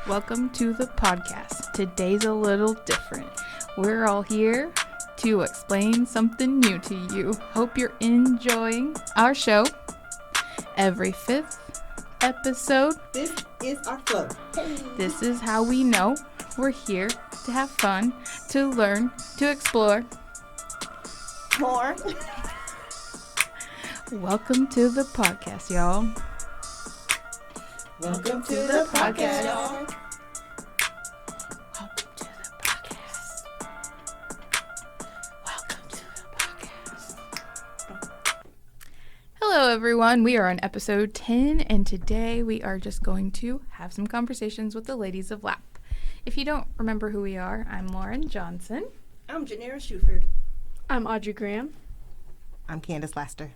Welcome to the podcast. Today's a little different. We're all here to explain something new to you. Hope you're enjoying our show. Every fifth episode, this is our flow. This is how we know we're here to have fun, to learn, to explore. More. Welcome to the podcast, y'all. Welcome to the podcast, y'all. Welcome to the podcast. Welcome to the podcast. Hello, everyone. We are on episode 10, and today we are just going to have some conversations with the ladies of LAP. If you don't remember who we are, I'm Lauren Johnson. I'm Janera Shuford. I'm Audrey Graham. I'm Candace Laster.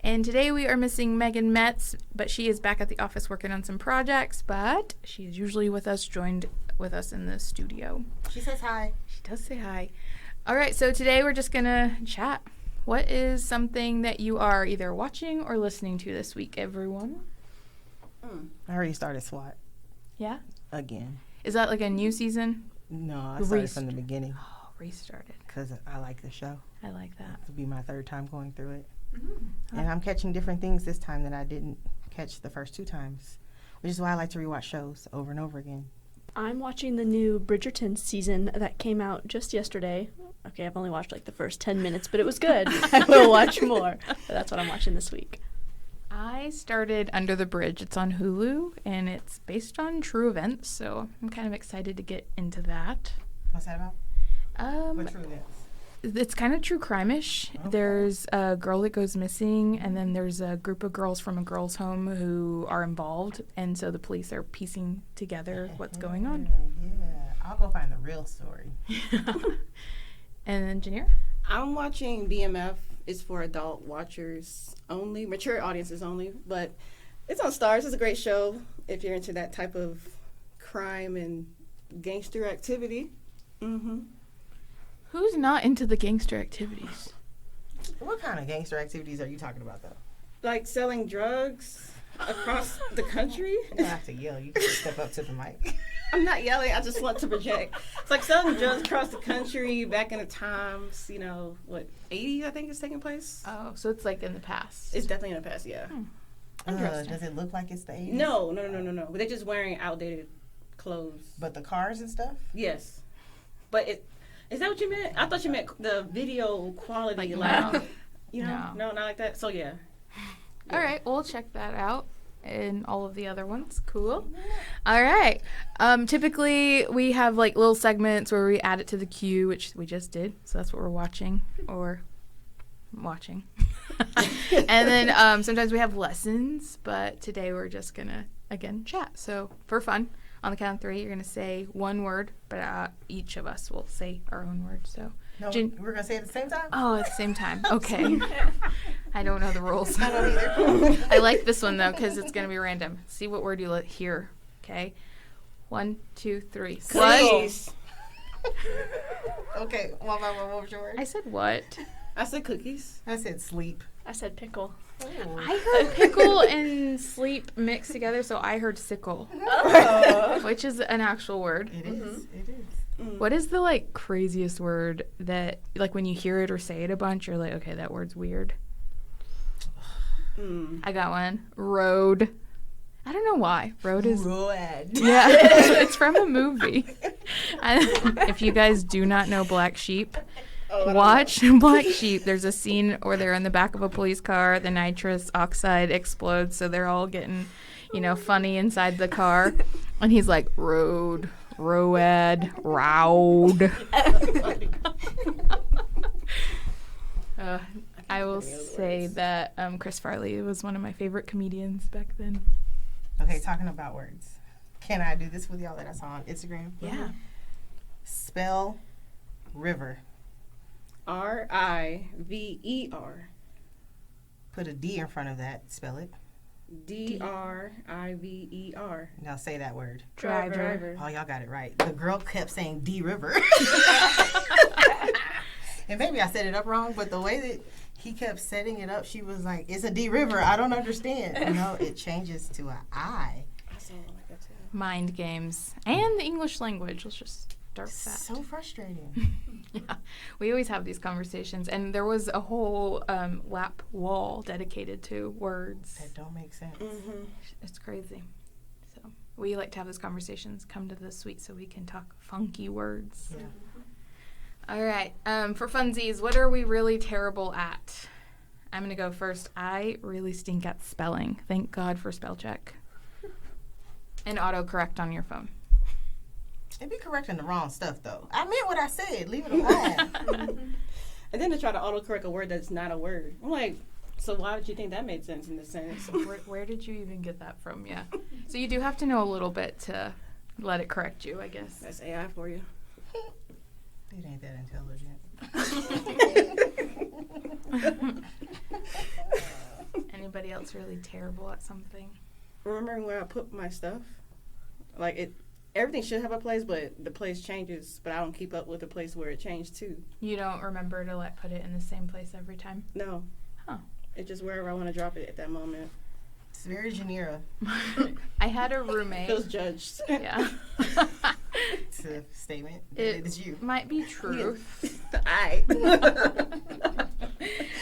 And today we are missing Megan Metz, but she is back at the office working on some projects, but she is usually with us, joined with us in the studio. She says hi. She does say hi. All right, so today we're just going to chat. What is something that you are either watching or listening to this week, everyone? I already started SWAT Yeah? again. Is that like a new season? No, I started from the beginning Oh, restarted. because I like the show. I like that. It'll be my third time going through it. Mm-hmm. And I'm catching different things this time that I didn't catch the first two times, which is why I like to rewatch shows over and over again. I'm watching the new Bridgerton season that came out just yesterday. Okay, I've only watched like the first 10 minutes, but it was good. I will watch more. But that's what I'm watching this week. I started Under the Bridge. It's on Hulu, and it's based on true events, so I'm kind of excited to get into that. What's that about? What true events? It's kind of true crime-ish. Okay. There's a girl that goes missing, and then there's a group of girls from a girls' home who are involved, and so the police are piecing together what's going on. Yeah, I'll go find the real story. And then, Janir? I'm watching BMF. It's for adult watchers only, mature audiences only, but it's on Stars. It's a great show if you're into that type of crime and gangster activity. Mm-hmm. Who's not into the gangster activities? What kind of gangster activities are you talking about, though? Like selling drugs across the country. You don't have to yell. You can just step up to the mic. I'm not yelling. I just want to project. It's like selling drugs across the country back in the times, 80s, I think, is taking place. Oh, so it's like in the past. It's definitely in the past, yeah. Interesting. Does it look like it's the 80s? No. But they're just wearing outdated clothes. But the cars and stuff? Yes. But is that what you meant? I thought you meant the video quality. No. No, not like that. So, yeah. All right, we'll check that out and all of the other ones. Cool. All right. Typically, we have like little segments where we add it to the queue, which we just did. So that's what we're watching or watching. And then sometimes we have lessons, but today we're just going to, again, chat. So for fun, on the count of three, you're going to say one word, but each of us will say our own word. So. No, we're going to say it at the same time? Oh, at the same time. Okay. I don't know the rules. I don't either. I like this one, though, because it's going to be random. See what word you hear. Okay. 1, 2, 3. Cookies. Okay, one by one, what was your word? I said what? I said cookies. I said sleep. I said pickle. I heard pickle and sleep mixed together, so I heard sickle, which is an actual word. It is. It is. What is the, craziest word that, when you hear it or say it a bunch, you're like, okay, that word's weird? I got one. Road. I don't know why. Road is... Road. Yeah, it's from a movie. If you guys do not know Black Sheep, watch Black Sheep. There's a scene where they're in the back of a police car. The nitrous oxide explodes, so they're all getting, funny inside the car. And he's like, road, road. I will say that Chris Farley was one of my favorite comedians back then. Okay, talking about words. Can I do this with y'all that I saw on Instagram? Yeah. Spell river. R-I-V-E-R. Put a D in front of that. Spell it. D-R-I-V-E-R. Now say that word. Driver. Oh, y'all got it right. The girl kept saying D river. And maybe I set it up wrong, but the way that he kept setting it up, she was like, it's a D river. I don't understand. It changes to an I. I saw it like that too. Mind games. And the English language. Let's just start with that. So frustrating. Yeah, we always have these conversations, and there was a whole lap wall dedicated to words. That don't make sense. It's crazy. So we like to have those conversations. Come to the suite so we can talk funky words. Yeah. All right. For funsies, what are we really terrible at? I'm gonna go first. I really stink at spelling. Thank God for spell check and autocorrect on your phone. It be correcting the wrong stuff, though. I meant what I said. Leave it alone. And then to try to autocorrect a word that's not a word. I'm like, so why did you think that made sense in this sentence? Where did you even get that from? Yeah. So you do have to know a little bit to let it correct you, I guess. That's AI for you. It ain't that intelligent. Anybody else really terrible at something? Remembering where I put my stuff, like everything should have a place, but the place changes. But I don't keep up with the place where it changed to. You don't remember to put it in the same place every time? No. Huh. It's just wherever I want to drop it at that moment. It's very Janira. I had a roommate. Feels judged. Yeah. It's a statement. It It's you. might be truth. I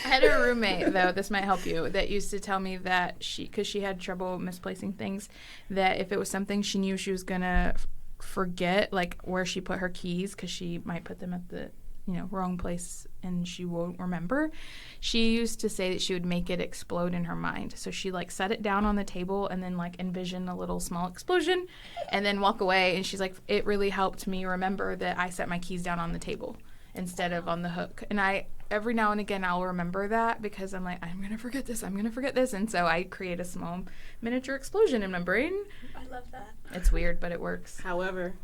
had a roommate, though, this might help you, that used to tell me that because she had trouble misplacing things, that if it was something she knew she was going to forget, like where she put her keys, because she might put them at the wrong place and she won't remember, she used to say that she would make it explode in her mind. So she set it down on the table and then envision a little small explosion and then walk away. And she's like, it really helped me remember that I set my keys down on the table instead of on the hook. And every now and again I'll remember that because I'm like, I'm gonna forget this. And so I create a small miniature explosion in my brain. I love that. It's weird, but it works. However,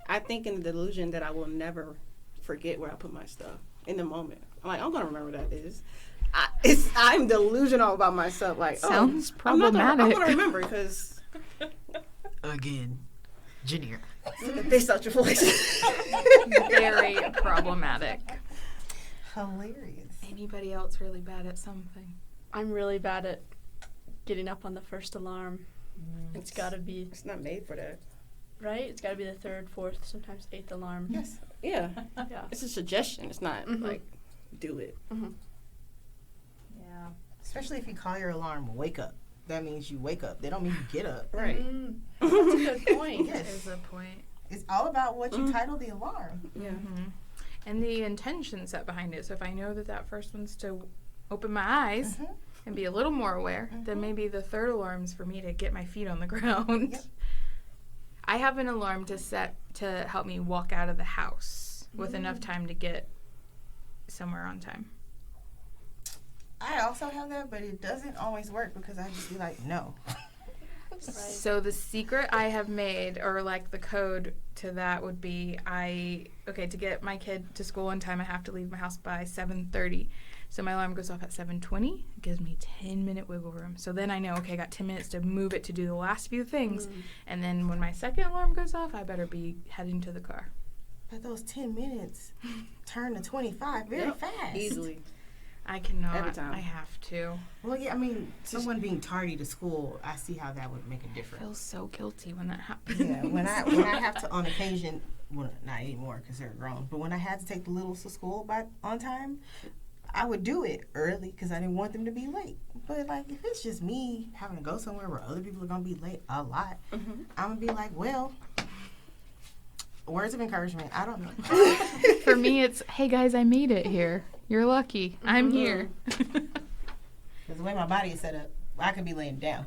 I think in the delusion that I will never forget where I put my stuff in the moment. I'm like, I'm gonna remember that is. I'm delusional about myself. Like, sounds problematic. I'm problematic. gonna remember because Again, Janira. based out your voice. Very problematic. Hilarious. Anybody else really bad at something? I'm really bad at getting up on the first alarm. It's got to be, It's not made for that. right? It's got to be the third, fourth, sometimes eighth alarm. Yes. Yeah, Yeah. it's a suggestion. It's not like do it. Yeah. Especially if you call your alarm wake up. That means you wake up. They don't mean you get up. Right. That's a good point. Yes. Is a point. It's all about what you title the alarm. Yeah. And the intention set behind it. So if I know that first one's to open my eyes and be a little more aware, then maybe the third alarm's for me to get my feet on the ground. Yep. I have an alarm to set to help me walk out of the house with enough time to get somewhere on time. I also have that, but it doesn't always work because I just be like, no. So the secret I have made, or the code to that would be, to get my kid to school on time, I have to leave my house by 7:30. So my alarm goes off at 7:20. It gives me 10-minute wiggle room. So then I know, okay, I got 10 minutes to move it to do the last few things. And then when my second alarm goes off, I better be heading to the car. But those 10 minutes turn to 25 very fast. Easily. I cannot. Every time. I have to. Well, yeah, I mean, someone being tardy to school, I see how that would make a I difference. feel so guilty when that happens. Yeah, when I have to, on occasion, well, not anymore because they're grown, but when I had to take the littles to school on time, I would do it early because I didn't want them to be late. But if it's just me having to go somewhere where other people are gonna be late a lot, I'm gonna be like, well, words of encouragement. I don't know. For me, it's, hey guys, I made it here. You're lucky. I'm here. Because the way my body is set up, I could be laying down.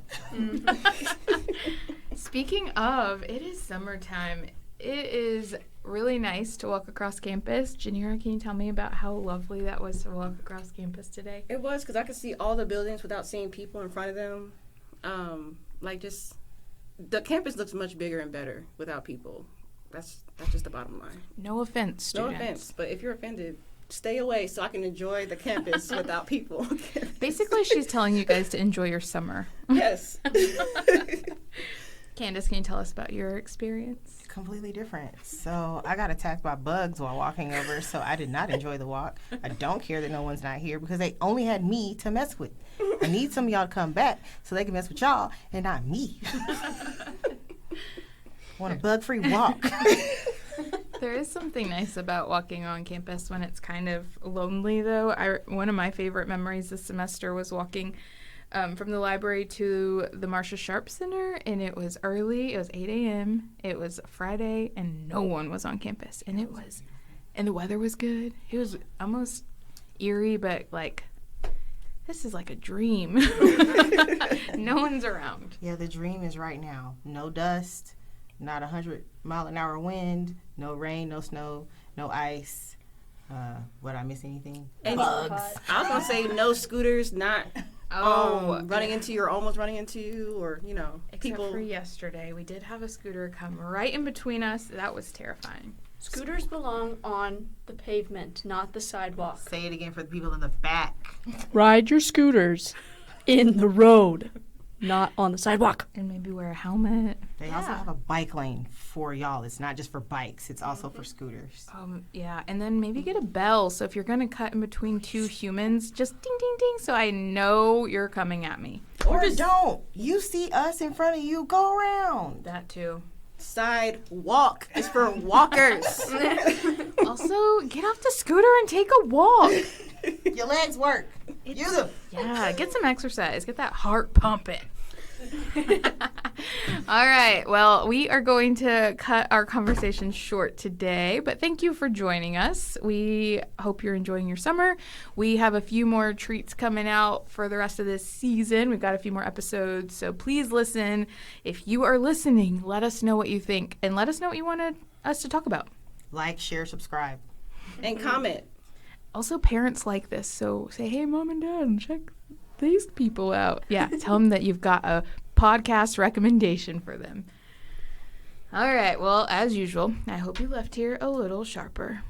Speaking of, it is summertime. It is really nice to walk across campus. Janira, can you tell me about how lovely that was to walk across campus today? It was because I could see all the buildings without seeing people in front of them. The campus looks much bigger and better without people. That's just the bottom line. No offense, students. No offense, but if you're offended, stay away so I can enjoy the campus without people. Basically, she's telling you guys to enjoy your summer. Yes. Candace, can you tell us about your experience? Completely different. So I got attacked by bugs while walking over, so I did not enjoy the walk. I don't care that no one's not here because they only had me to mess with. I need some of y'all to come back so they can mess with y'all and not me. Want a bug-free walk. There is something nice about walking on campus when it's kind of lonely, though. One of my favorite memories this semester was walking from the library to the Marcia Sharp Center, and it was early. It was 8 a.m. It was Friday, and no one was on campus, and the weather was good. It was almost eerie, but like, this is like a dream. No one's around. Yeah, the dream is right now. No dust, not 100-mile-an-hour wind, no rain, no snow, no ice. Would I miss anything? Bugs. I was gonna say no scooters, not almost running into you, or Except people. for yesterday, we did have a scooter come right in between us. That was terrifying. Scooters belong on the pavement, not the sidewalk. Say it again for the people in the back. Ride your scooters in the road, not on the sidewalk. And maybe wear a helmet. They also have a bike lane for y'all. It's not just for bikes. It's also for scooters. Yeah, and then maybe get a bell. So if you're going to cut in between two humans, just ding, ding, ding, so I know you're coming at me. Or don't. You see us in front of you, go around. That too. Sidewalk is for walkers. Also, get off the scooter and take a walk. Your legs work. Use them. Yeah, get some exercise. Get that heart pumping. All right. Well, we are going to cut our conversation short today, but thank you for joining us. We hope you're enjoying your summer. We have a few more treats coming out for the rest of this season. We've got a few more episodes, so please listen. If you are listening, let us know what you think, and let us know what you wanted us to talk about. Like, share, subscribe. And comment. Also, parents like this, so say, hey, Mom and Dad, check these people out. Yeah, tell them that you've got a podcast recommendation for them. All right, well, as usual, I hope you left here a little sharper.